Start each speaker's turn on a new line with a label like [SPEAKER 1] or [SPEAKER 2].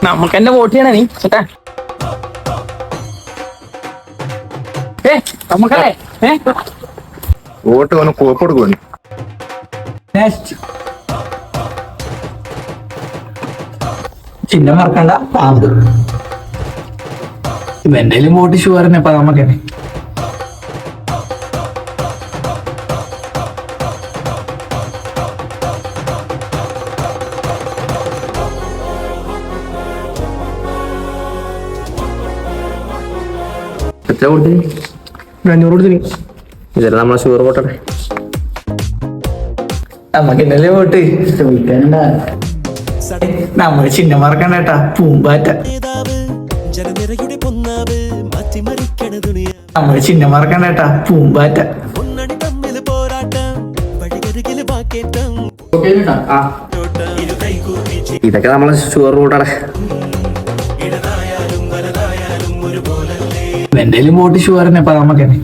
[SPEAKER 1] നമുക്ക് എന്നെ വോട്ട് ചെയ്യണേ നീ ചേട്ടാ. നമുക്കല്ലേ
[SPEAKER 2] വോട്ട് വന്ന് കോപ്പെടുക്കും.
[SPEAKER 1] ചിഹ്നം മറക്കണ്ട. പാമ്പ് എന്റെയും വോട്ട് ഷുവർ തന്നെ. അപ്പൊ നമുക്കെന്നെ
[SPEAKER 2] എത്ര വോട്ട്?
[SPEAKER 1] 500 കൊടുത്തിന്.
[SPEAKER 2] ഇതല്ല നമ്മളെ ഷുവർ വോട്ടടെ.
[SPEAKER 1] നമുക്ക് ഇന്നലെ വോട്ട് നമ്മള് ചിഹ്നം മറക്കണ്ടേട്ടാ. പൂമ്പാറ്റ. നമ്മള് ചിഹ്നം മറക്കണ്ടേട്ടാ. പൂമ്പാറ്റ.
[SPEAKER 2] ഇതൊക്കെ നമ്മളെ ഷുവർ വോട്ടടെ.
[SPEAKER 1] എന്റെയും വോട്ട് ഷുവർ തന്നെ. അപ്പൊ നമുക്കെന്നെ